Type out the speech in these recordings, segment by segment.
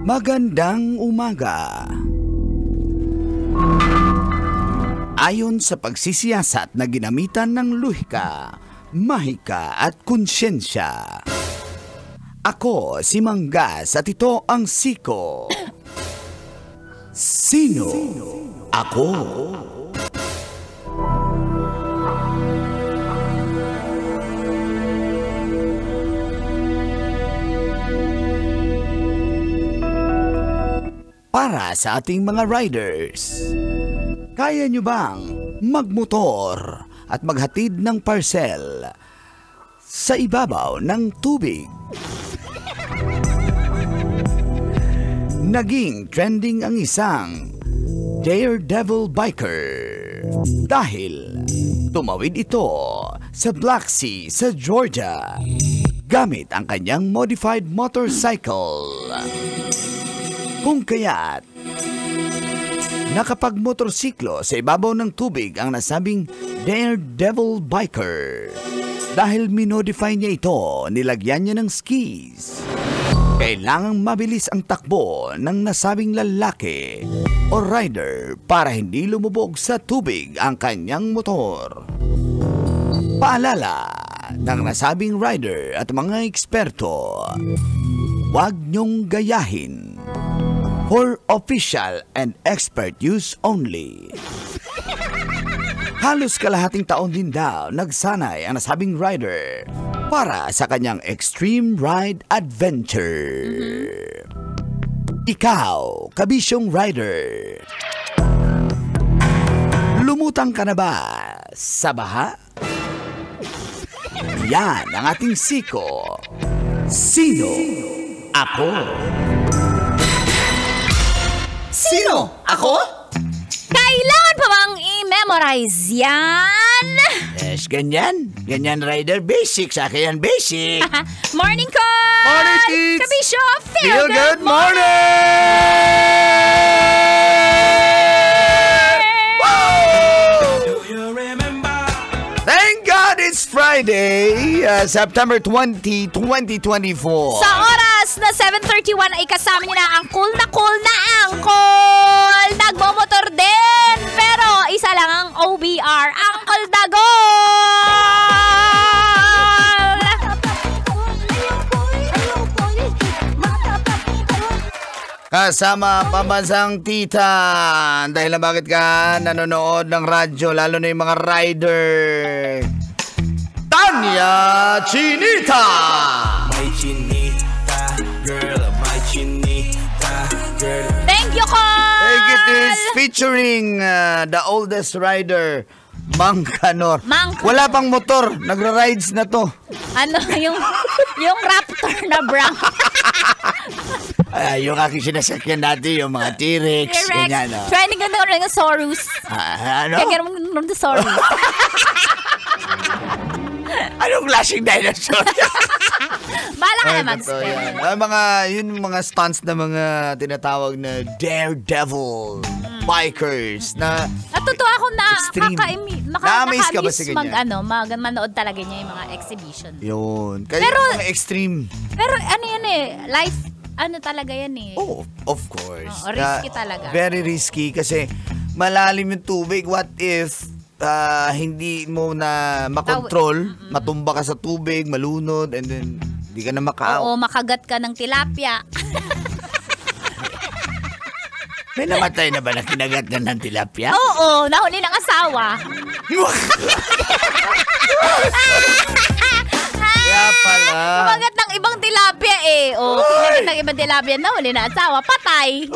Magandang umaga. Ayon sa pagsisiyasat na ginamitan ng luhika, mahika at konsyensya, ako si Manggas at ito ang Siko. Sino ako? Para sa ating mga riders, kaya nyo bang magmotor at maghatid ng parcel sa ibabaw ng tubig? Naging trending ang isang daredevil biker dahil tumawid ito sa Black Sea sa Georgia gamit ang kanyang modified motorcycle. Kung kaya't nakapagmotorsiklo sa ibabaw ng tubig ang nasabing daredevil biker dahil minodify niya ito, nilagyan niya ng skis. Kailangang mabilis ang takbo ng nasabing lalaki o rider para hindi lumubog sa tubig ang kanyang motor. Paalala ng nasabing rider at mga eksperto, huwag niyong gayahin. For official and expert use only. Halos kalahating taon din daw nagsanay ang nasabing rider para sa kanyang extreme ride adventure. Ikaw, kabisyong rider, lumutang ka na ba sa baha? Yan ang ating Siko. Sino ako? Sino? Ako? Kailangan pa bang i-memorize yan? Yes, ganyan. Ganyan, rider. Basic. Sa akin yan, basic. Morning, Cole! Morning, Tits! Kabisyo, Feel good morning! Woo! Do you remember? Thank God it's Friday, September 20, 2024. Sa oras na 7:31 ay kasama niyo na ang cool na Uncle. Nagbomotor din, pero isa lang ang OBR, Uncle Dagol! Kasama pambansang tita. Dahil na bakit ka nanonood ng radyo, lalo na yung mga rider. Tanya Chinita! My Chinita, girl, my Chinita, girl. Thank you, Cole! Thank you, Tis. Featuring the oldest rider, Mang Kanor. Wala pang motor, nagra-rides na to. Ano, yung Raptor na brown. Yung aking sinasakyan dati, yung mga T-Rex, ganyan. Trending ka na rin ng Saurus. Ano? Kaya mo ng Saurus. Anong klaseng dinosaur? Bala ka na mag-spell. Yun mga stunts na mga tinatawag na daredevil bikers na Natutuwa ako na na-amaze ka ba sa ganyan? Manood talaga niya yung mga exhibition. Yun. Kaya Pero, mga extreme. Pero ano yan life, talaga yan Oh, of course. Risky talaga. Very risky kasi malalim yung tubig. What if hindi mo na makontrol, matumba ka sa tubig, malunod, and then hindi ka na Oo, makagat ka ng tilapia. May namatay na ba na kinagat ka ng tilapia? Oo, nahuli ng asawa. Kaya pala. Kumagat ng ibang tilapia kinagat ng ibang tilapia, nahuli na asawa, patay.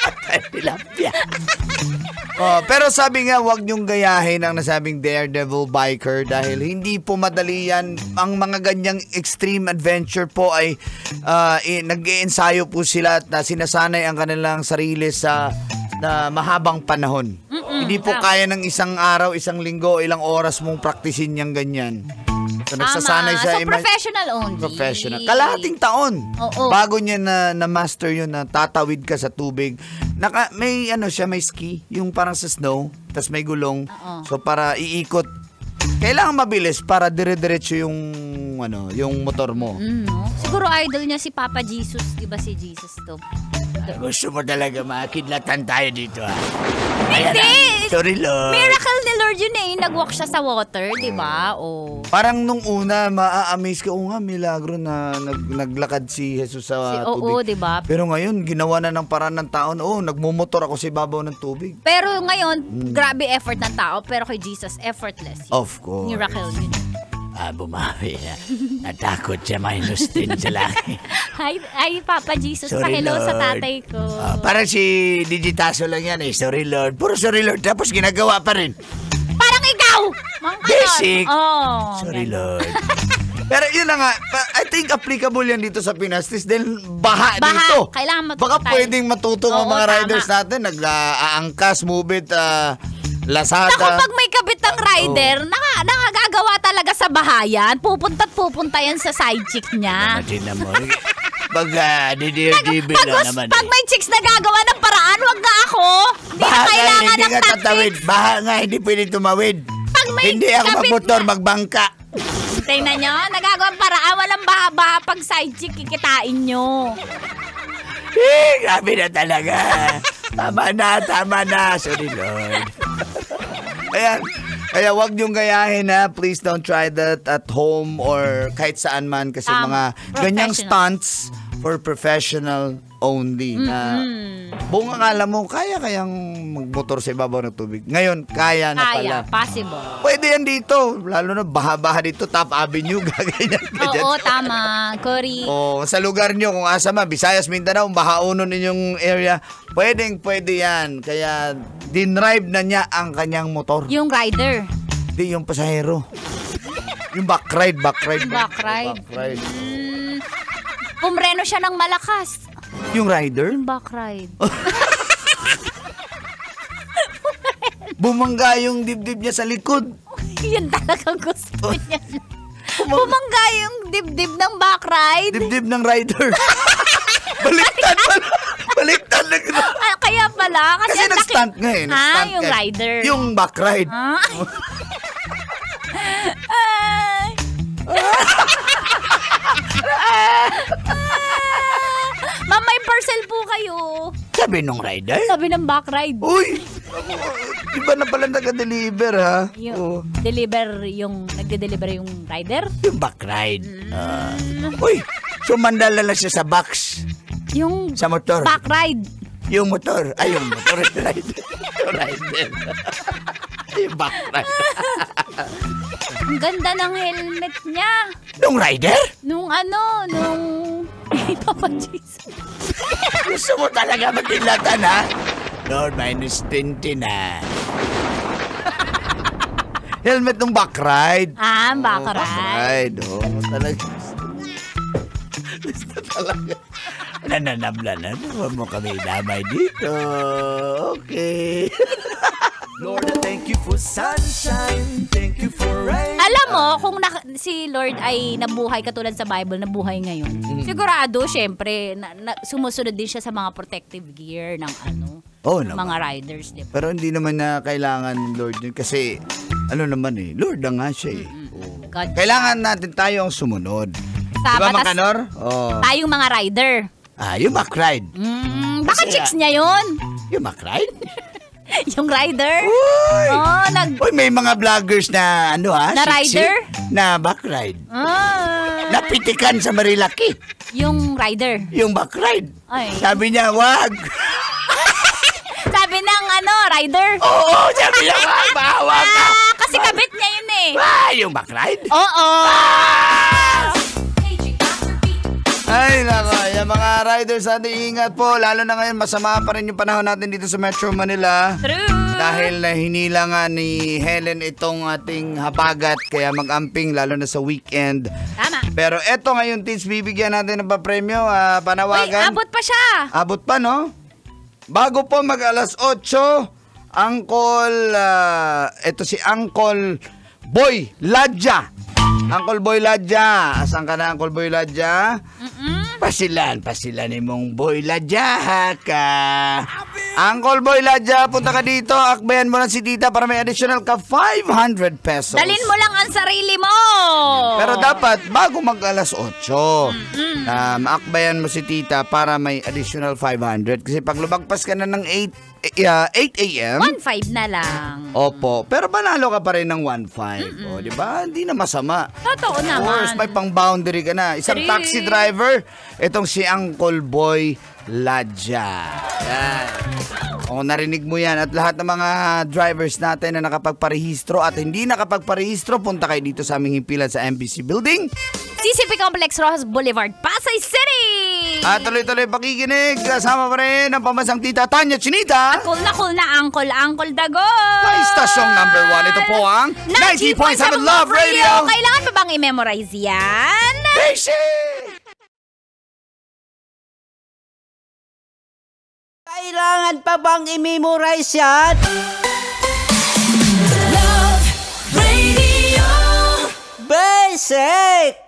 Patay tilapia. Pero sabi nga, huwag niyong gayahin ang nasabing daredevil biker dahil hindi po madali yan. Ang mga ganyang extreme adventure po ay nag-iensayo po sila at sinasanay ang kanilang sarili sa mahabang panahon. Hindi po kaya ng isang araw, isang linggo, ilang oras mong praktisin yung ganyan. So, nagsasanay sa professional only. Professional. Kalahating taon. Bago niya na-master yun na tatawid ka sa tubig. May may ski, yung parang sa snow, tas may gulong. So para iikot, kailangan mabilis para dire-diretso yung yung yung motor mo. No? Siguro idol niya si Papa Jesus, di ba si Jesus to? Gusto mo talaga makidlatan tayo dito, ha? Hindi! Sorry, Lord. Miracle ni Lord yun eh. Nag-walk siya sa water, di ba? Oh. Parang nung una, maa-amaze ka, nga, milagro na naglakad si Jesus sa tubig. Oo, di ba? Pero ngayon, ginawa na ng paraan ng taon, nagmumotor ako sa ibabaw ng tubig. Pero ngayon, grabe effort ng tao, pero kay Jesus, effortless. Of course. Miracle yun. Bumawi na. Natakot siya, -10 sa laki. Hi, Papa Jesus. Sorry, Pa-hello Lord. sa tatay ko. Parang si Digitaso lang yan eh. Sorry, Lord. Puro sorry, Lord. Tapos ginagawa pa rin. Parang ikaw! Basic. Oh, Sorry, Lord. Pero yun na nga, I think applicable yan dito sa Pinas. Dahil baha dito. Kailangan matuto Baka tayo. pwedeng matuto ang Oo, mga tama. riders natin. Nag-aangkas, move it, Lazada. Naku, pag may kabit ng rider, nakagagawa talaga sa bahayan. Pupunta't pupunta yan sa side chick niya. Imagine mo. Pag DDRDB na naman. Pag may chicks na gagawa ng paraan, wag nga ako. Hindi na Baha nga, kailangan hindi ng nga tatawid. tactics. Baha nga, hindi pwede tumawid. Pag may Hindi ako kabit magmotor, na- magbangka. Tingnan nyo, nagagawa ng paraan. Walang baha-baha pag side chick, kikitain nyo. Grabe na talaga. Tama na. Sorry, Lord. Ayan. Kaya wag niyong gayahin, ha. Please don't try that at home or kahit saan man kasi mga ganyang Professional. stunts for professional only. Na buong akala mo, kayang magmotor sa ibabaw ng tubig. Ngayon, kaya na pala. Kaya, possible. Pwede yan dito. Lalo na baha-baha dito, Top Avenue, gaganyan ka dyan. Oo, tama. Cory. Sa lugar nyo, kung asa man, Visayas, Mindanao, bahaunon ninyong area, pwede yan. Kaya, dinrive na niya ang kanyang motor. Yung rider. Hindi, yung pasahero. Yung backride. Backride. Pumreno siya ng malakas. Yung rider, Yung backride. bumangga yung dibdib niya sa likod. Yun talagang gusto niya. Bumangga yung dibdib ng backride. Dibdib ng rider. Baliktad na gano'n. Kaya pala. Kasi ang laki- nag-stunt nga eh. Nag-stunt yung ka. rider. Yung backride. Ah. Ay. Ma'am, may parcel po kayo. Sabi nung rider. Sabi ng backride. Uy! Iba na pala nag-deliver, ha? Yung nagde-deliver yung rider? Yung backride. Uy! Sumandal na lang siya sa box. Yung Sa motor. backride. Yung motor. Ay, yung motor. Rider. Yung rider. Yung backride. Ang ganda ng helmet niya. Nung rider? Nung Papa Jesus. Gusto mo talaga magdilatan, ha? Lord, -20 na. Helmet nung backride. Backride. Talaga. Gusto talaga. Nananabla na. Huwag mo kami damay dito. Okay. Lord, thank you for sunshine. Thank you for rain. Alam mo, kung si Lord ay nabuhay katulad sa Bible, nabuhay ngayon, sigurado, syempre, sumusunod din siya sa mga protective gear ng ng mga riders, di ba? Pero hindi naman na kailangan, Lord, yun. Kasi, Lord na nga siya eh. God. Kailangan natin tayo ang sumunod. Sa Diba, batas- Makanor? Tayong mga rider. Yung backride. Baka Kasi, chicks niya yun. Yung backride? Yung rider. Uy! Oh, Uy, may mga vloggers na, Na sexy, rider? Na backride. Napitikan sa Marilaki. Yung rider. Yung backride. Ay. Sabi niya, wag. Sabi ng rider. Oo, sabi niya, wag, bawa ka. Kasi kabit niya yun eh. Yung backride? Oo. Ay, nako. Yung mga riders natin, ingat po. Lalo na ngayon, masama pa rin yung panahon natin dito sa Metro Manila. True. Dahil hinila nga ni Helen itong ating habagat, kaya mag-amping, lalo na sa weekend. Tama. Pero eto ngayon, Tits, bibigyan natin ng papremyo. Uy, Panawagan. abot pa siya. Abot pa, no? Bago po mag alas 8, ito si Uncle Boy Ladja. Uncle Boy Ladja. Asan ka na, Uncle Boy Ladja? Pasilan imong Boy Ladja ka. Uncle Boy Ladja, punta ka dito. Akbayan mo na si tita para may additional ka 500 pesos. Dalin mo lang ang sarili mo. Pero dapat, bago mag alas 8, maakbayan mo si tita para may additional 500. Kasi pag lumagpas ka na ng 8 a.m. 1.5 na lang. Opo. Pero panalo ka pa rin ng 1.5. O, di ba? Hindi na masama. Totoo naman. Of course, may pang-boundary ka na. Isang taxi driver, itong si Uncle Boy Ladja. Yan. O, narinig mo yan. At lahat ng mga drivers natin na nakapagparehistro at hindi nakapagparehistro, punta kayo dito sa aming himpilan sa MBC Building. CCP Complex, Rojas Boulevard, Pasay City! At tuloy-tuloy pakikinig. Kasama pa rin ang pamansang tita Tanya Chinita. At cool na Uncle Dagoy! Sa istasyong number 1, ito po ang 90.7 Love Radio. Kailangan pa bang i-memorize yan? Basic! Kailangan pa bang i-memorize yan? Love Radio. Basic!